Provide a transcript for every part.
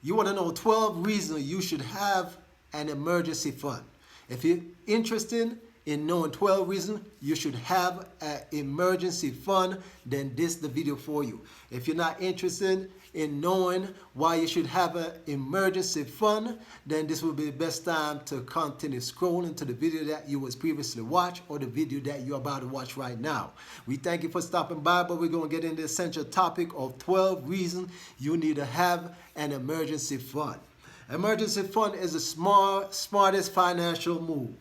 You want to know 12 reasons you should have an emergency fund. If you're interested in knowing 12 reasons you should have an emergency fund, then this is the video for you. If you're not interested in knowing why you should have an emergency fund, then this will be the best time to continue scrolling to the video that you was previously watched or the video that you're about to watch right now. We thank you for stopping by, but we're going to get into the essential topic of 12 reasons you need to have an emergency fund. Emergency fund is the smartest financial move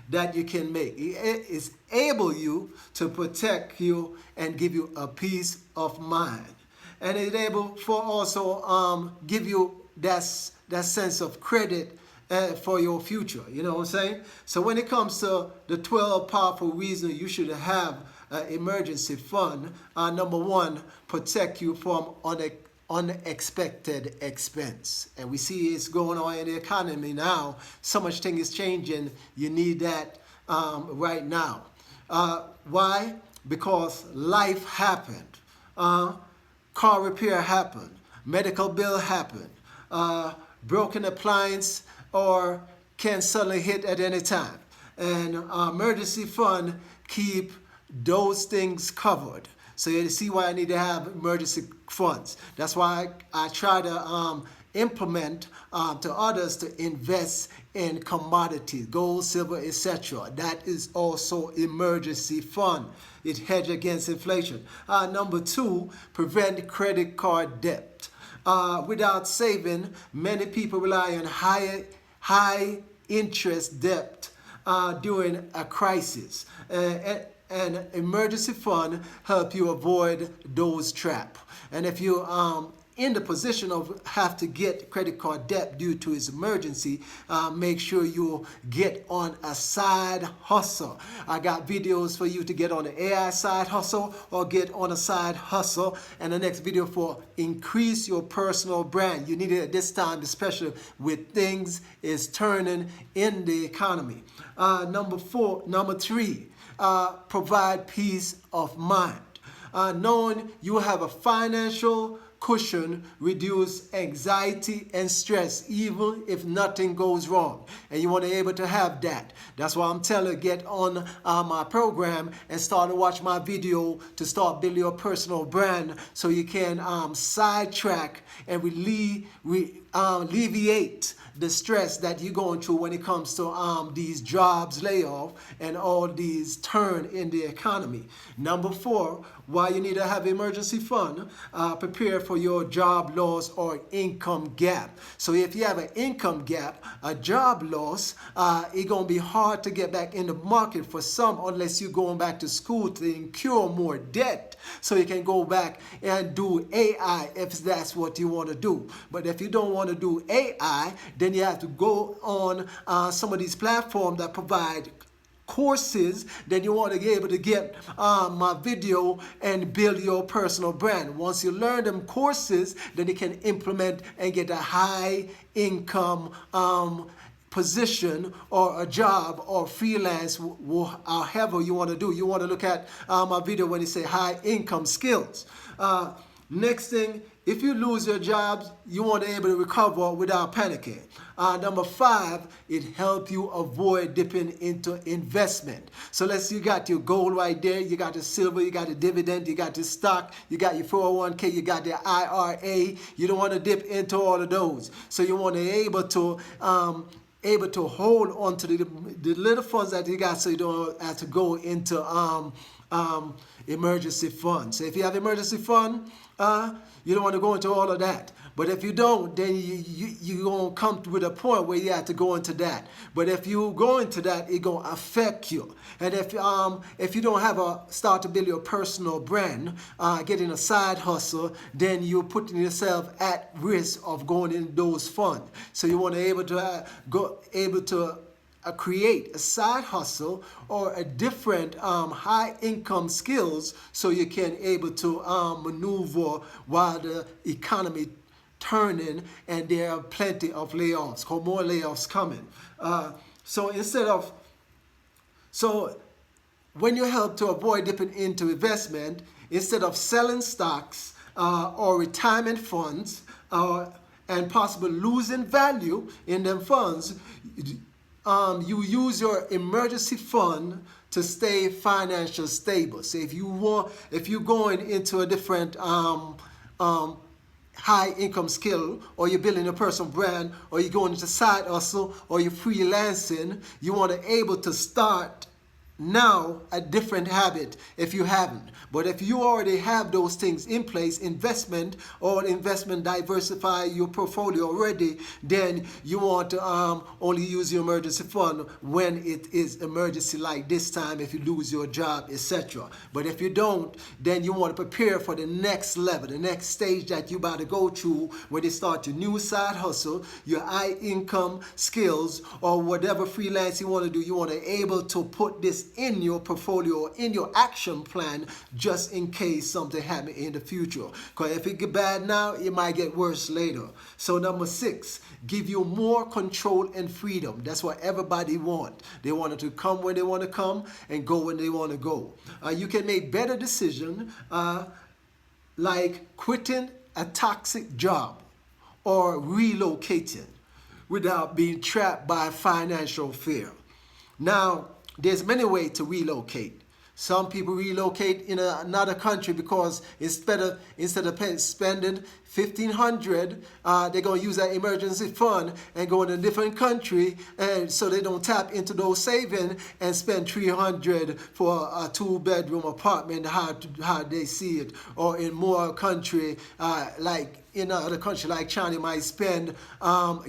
that you can make. It is able you to protect you and give you a peace of mind. And it's able for also give you that sense of credit for your future. You know what I'm saying? So when it comes to the 12 powerful reasons you should have an emergency fund, number one, protect you from unexpected expense. And we see it's going on in the economy now. So much thing is changing. You need that right now. Why? Because life happened. Car repair happened. Medical bill happened. Broken appliance or can suddenly hit at any time. And emergency fund keep those things covered. So you see why I need to have emergency funds. That's why I try to implement to others to invest in commodities, gold, silver, etc. That is also emergency fund. It hedges against inflation. Number two, prevent credit card debt. Without saving, many people rely on high interest debt during a crisis. And emergency fund help you avoid those traps. And if you in the position of have to get credit card debt due to its emergency, make sure you get on a side hustle. I got videos for you to get on the AI side hustle or get on a side hustle, and the next video for increase your personal brand. You need it at this time, especially with things is turning in the economy. Number three, provide peace of mind. Knowing you have a financial cushion reduce anxiety and stress even if nothing goes wrong, and you want to be able to have that. That's why I'm telling you, get on my program and start to watch my video to start building your personal brand so you can sidetrack and alleviate the stress that you're going through when it comes to these jobs layoff and all these turn in the economy. Number four, why you need to have emergency fund, prepare for your job loss or income gap. So if you have an income gap, a job loss, it's going to be hard to get back in the market for some unless you're going back to school to incur more debt. So you can go back and do AI if that's what you want to do. But if you don't want to do AI, then you have to go on some of these platforms that provide courses. Then you want to be able to get my video and build your personal brand. Once you learn them courses, then you can implement and get a high income position or a job or freelance, however you want to do. You want to look at my video when you say high income skills. Next thing, if you lose your jobs, you want to be able to recover without panicking. Number five, it helps you avoid dipping into investment. So let's say you got your gold right there, you got the silver, you got the dividend, you got the stock, you got your 401k, you got the IRA. You don't want to dip into all of those. So you want to be able to hold on to the little funds that you got so you don't have to go into emergency funds. So if you have emergency fund, you don't want to go into all of that. But if you don't, then you're going to come with a point where you have to go into that. But if you go into that, it's going to affect you. And if you don't have start to build your personal brand, getting a side hustle, then you're putting yourself at risk of going in those funds. So you want to able to create a side hustle or a different high income skills so you can able to maneuver while the economy turning and there are plenty of layoffs, more layoffs coming. So when you help to avoid dipping into investment, instead of selling stocks or retirement funds and possibly losing value in them funds, you use your emergency fund to stay financially stable. So if you're going into a different high income skill, or you're building a personal brand, or you're going into side hustle, or you're freelancing, you want to able to start now a different habit if you haven't. But if you already have those things in place, investment diversify your portfolio already, then you want to only use your emergency fund when it is emergency, like this time if you lose your job, etc. But if you don't, then you want to prepare for the next level, the next stage that you about to go through, when you start your new side hustle, your high income skills, or whatever freelance you want to do. You want to able to put this in your portfolio, in your action plan, just in case something happens in the future. Because if it get bad now, it might get worse later. So number 6, give you more control and freedom. That's what everybody want. They want it to come when they want to come and go when they want to go. You can make better decisions, like quitting a toxic job or relocating without being trapped by financial fear. Now, there's many ways to relocate. Some people relocate in another country because instead of spending $1,500, they're going to use that emergency fund and go in a different country, and so they don't tap into those savings and spend $300 for a 2-bedroom apartment, how they see it. Or in more country, like in other country like China, might spend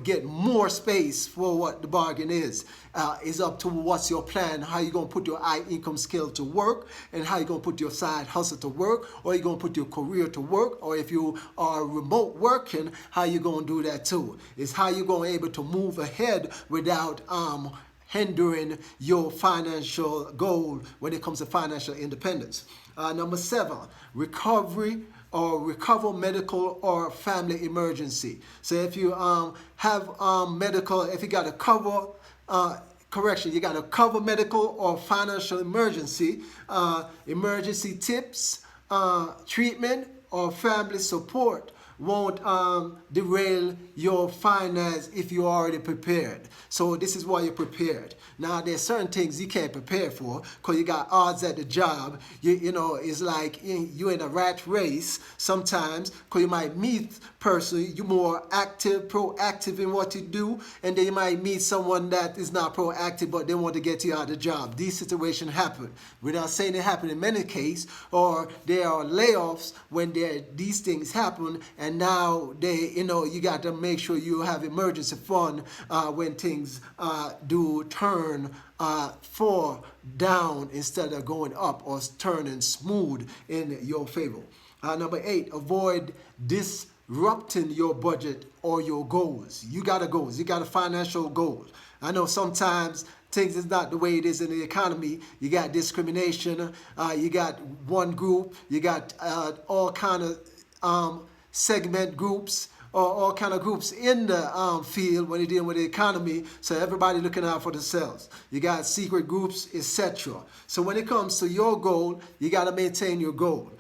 get more space for what the bargain is. It's up to what's your plan, how you going to put your high income skill to work, and how you going to put your side hustle to work, or you going to put your career to work, or if you are remote working, how you going to do that too. It's how you going to able to move ahead without hindering your financial goal when it comes to financial independence. Number 7, recover medical or family emergency. So if you have medical, if you got to cover you got to cover medical or financial emergency, emergency tips, treatment, or family support won't derail your finance if you're already prepared. So this is why you're prepared. Now, there's certain things you can't prepare for because you got odds at the job. You know, it's like you're in a rat race sometimes because you might meet person, you're more proactive in what you do, and then you might meet someone that is not proactive but they want to get you out of the job. These situations happen. We're not saying it happen in many cases, or there are layoffs when these things happen, and now you got to make sure you have emergency fund when things do turn down instead of going up or turning smooth in your favor. Number 8, avoid disrupting your budget or your goals. You got goals. You got a financial goal. I know sometimes things is not the way it is in the economy. You got discrimination. You got one group. You got all kind of segment groups, or all kind of groups in the field when you're dealing with the economy. So everybody looking out for themselves. You got secret groups, etc. So when it comes to your goal, you got to maintain your goal.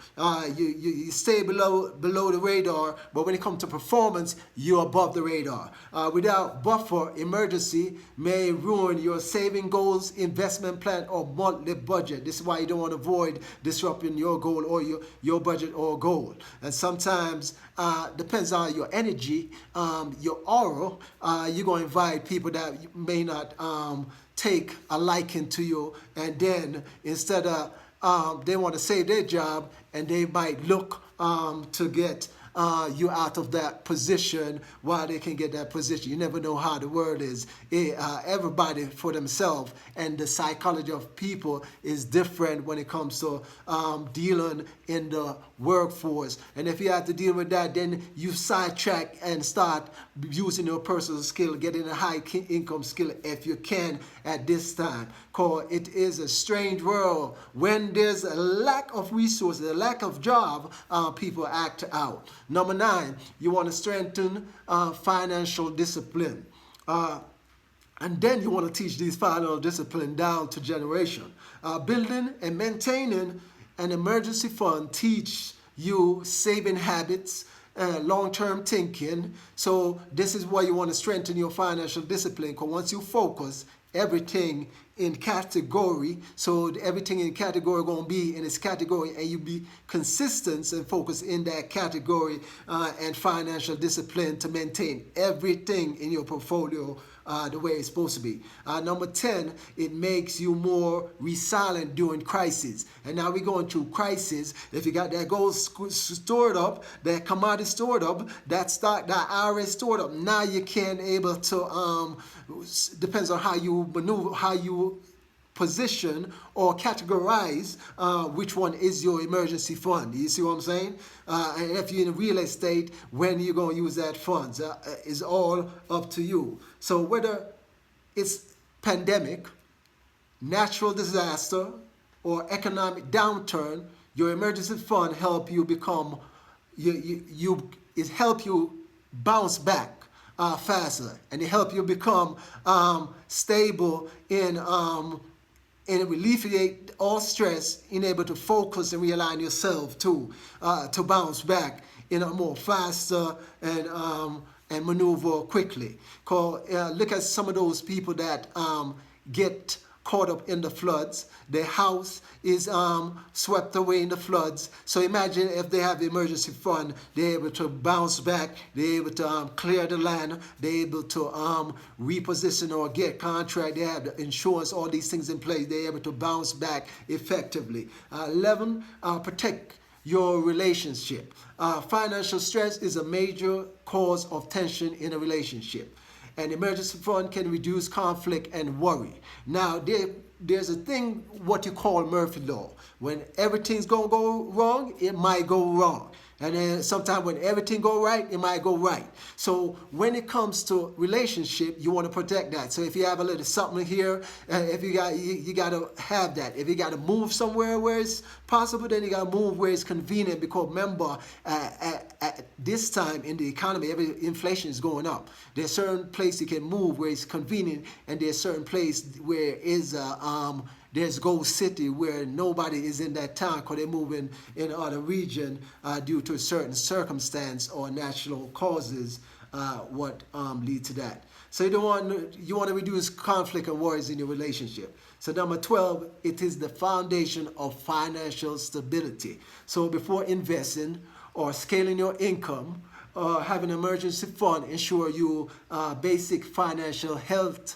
You stay below the radar, but when it comes to performance, you're above the radar. Without buffer, emergency may ruin your saving goals, investment plan, or monthly budget. This is why you don't want to avoid disrupting your goal or your budget or goal. And sometimes depends on your energy, your aura. You're going to invite people that may not take a liking to you, and then instead of they want to save their job, and they might look to get you out of that position while they can get that position. You never know how the world is. Everybody for themselves, and the psychology of people is different when it comes to dealing in the workforce. And if you have to deal with that, then you sidetrack and start using your personal skill, getting a high income skill if you can at this time. Because it is a strange world. When there's a lack of resources, a lack of job, people act out. Number 9, you want to strengthen financial discipline. And then you want to teach these financial discipline down to generation. Building and maintaining an emergency fund teach you saving habits, long-term thinking. So this is why you want to strengthen your financial discipline, because once you focus everything in category, so everything in category going to be in its category, and you be consistent and focus in that category, and financial discipline to maintain everything in your portfolio the way it's supposed to be. Number 10, it makes you more resilient during crises. And now we're going through crisis. If you got that gold stored up, that commodity stored up, that stock, that IRA stored up, now you can able to, depends on how you maneuver, how you position or categorize which one is your emergency fund. You see what I'm saying? And if you're in real estate, when you're going to use that funds is all up to you. So whether it's pandemic, natural disaster, or economic downturn, your emergency fund help you become, it help you bounce back faster, and it help you become stable in and alleviate all stress, in able to focus and realign yourself to bounce back in a more faster and maneuver quickly. Look at some of those people that get caught up in the floods. Their house is swept away in the floods. So imagine if they have the emergency fund, they're able to bounce back, they're able to clear the land, they're able to reposition or get contract, they have the insurance, all these things in place, they're able to bounce back effectively. 11, protect your relationship. Financial stress is a major cause of tension in a relationship. An emergency fund can reduce conflict and worry. Now, there's a thing, what you call Murphy Law. When everything's going to go wrong, it might go wrong. And then sometimes when everything go right, it might go right. So when it comes to relationship, you want to protect that. So if you have a little something here, if you got to have that. If you got to move somewhere where it's possible, then you got to move where it's convenient. Because remember, at this time in the economy, inflation is going up. There's certain place you can move where it's convenient, and there's certain place where is there's Gold City where nobody is in that town because they're moving in other region due to a certain circumstance or natural causes what lead to that. So you want to reduce conflict and worries in your relationship. So number 12, it is the foundation of financial stability. So before investing or scaling your income or having an emergency fund, ensure you basic financial health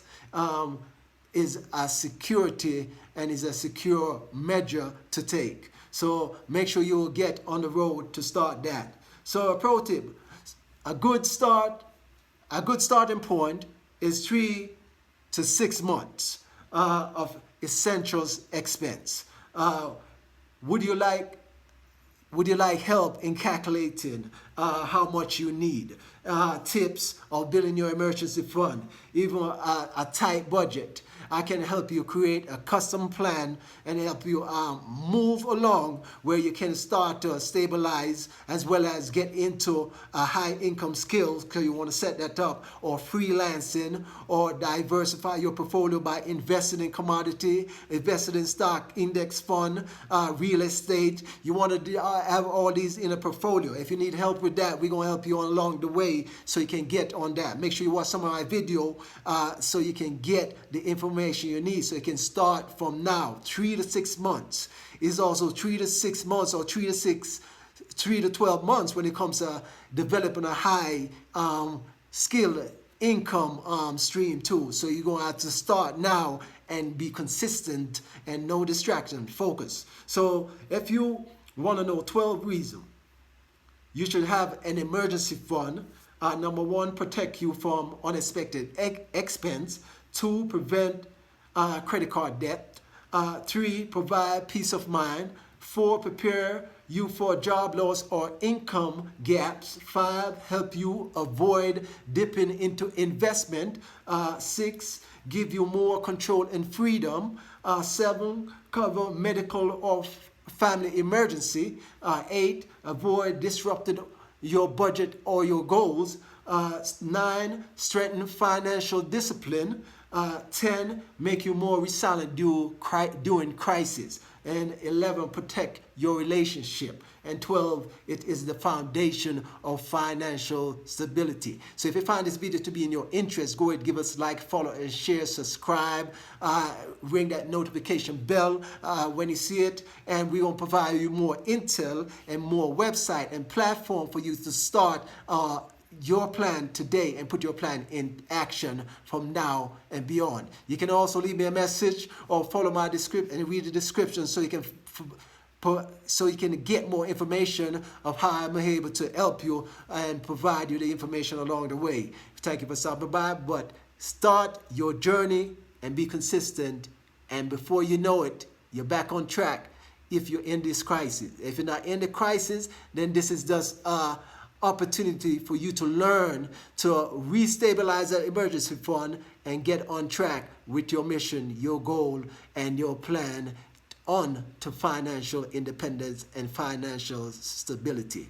is a security and is a secure measure to take. So make sure you will get on the road to start that. So a pro tip, a good starting point is 3 to 6 months of essentials expense. Would you like help in calculating how much you need? Tips of building your emergency fund, even a tight budget. I can help you create a custom plan and help you move along where you can start to stabilize as well as get into a high income skills, because you want to set that up, or freelancing, or diversify your portfolio by investing in commodity, investing in stock, index fund, real estate. You want to have all these in a portfolio. If you need help with that, we're going to help you along the way so you can get on that. Make sure you watch some of my video so you can get the information you need, so you can start from now. 3 to 6 months is also 3 to 6 months, or 3 to 12 months when it comes to developing a high skill income stream too. So you're going to have to start now and be consistent and no distraction, focus. So if you want to know 12 reasons you should have an emergency fund, number 1, protect you from unexpected expense. 2, prevent credit card debt. 3, provide peace of mind. 4, prepare you for job loss or income gaps. 5, help you avoid dipping into investment. 6, give you more control and freedom. 7, cover medical or family emergency. 8, avoid disrupting your budget or your goals. 9, strengthen financial discipline. 10, make you more resilient during crisis. And 11, protect your relationship. And 12, it is the foundation of financial stability. So if you find this video to be in your interest, go ahead, give us like, follow, and share, subscribe, ring that notification bell when you see it, and we're going to provide you more intel and more website and platform for you to start your plan today and put your plan in action from now and beyond. You can also leave me a message or follow my description and read the description so you can get more information of how I'm able to help you and provide you the information along the way. Thank you for stopping by, but start your journey and be consistent, and before you know it, you're back on track if you're in this crisis. If you're not in the crisis, then this is just opportunity for you to learn to restabilize that emergency fund and get on track with your mission, your goal, and your plan on to financial independence and financial stability.